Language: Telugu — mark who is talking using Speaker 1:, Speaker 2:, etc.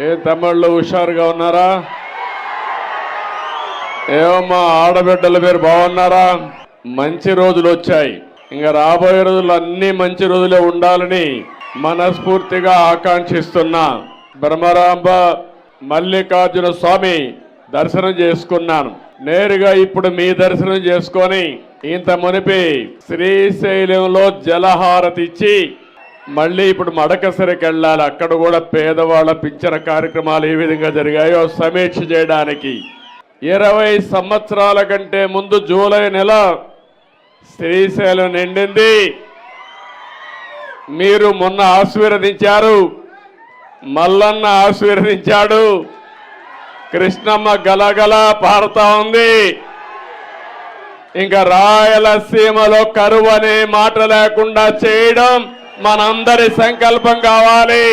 Speaker 1: ఏ తమిళ్ళు హుషారుగా ఉన్నారా? ఏమమ్మా ఆడబిడ్డలు మీరు బాగున్నారా? మంచి రోజులు వచ్చాయి. ఇంకా రాబోయే రోజులు అన్ని మంచి రోజులే ఉండాలని మనస్ఫూర్తిగా ఆకాంక్షిస్తున్నా. బ్రహ్మరాంబ మల్లికార్జున స్వామి దర్శనం చేసుకున్నాను. నేరుగా ఇప్పుడు మీ దర్శనం చేసుకొని ఇంత మునిపి శ్రీశైలంలో జలహారతి ఇచ్చి మళ్ళీ ఇప్పుడు మడకసరికి వెళ్ళాలి. అక్కడ కూడా పేదవాళ్ళ పింఛన కార్యక్రమాలు ఏ విధంగా జరిగాయో సమీక్ష చేయడానికి 20 సంవత్సరాల కంటే ముందు జూలై నెల శ్రీశైలం నిండింది. మీరు మొన్న ఆశీర్వదించారు, మల్లన్న ఆశీర్వదించాడు, కృష్ణమ్మ గలగల పారుతా ఉంది. ఇంకా రాయలసీమలో కరువు అనే మాట లేకుండా చేయడం మనందరి సంకల్పం కావాలి.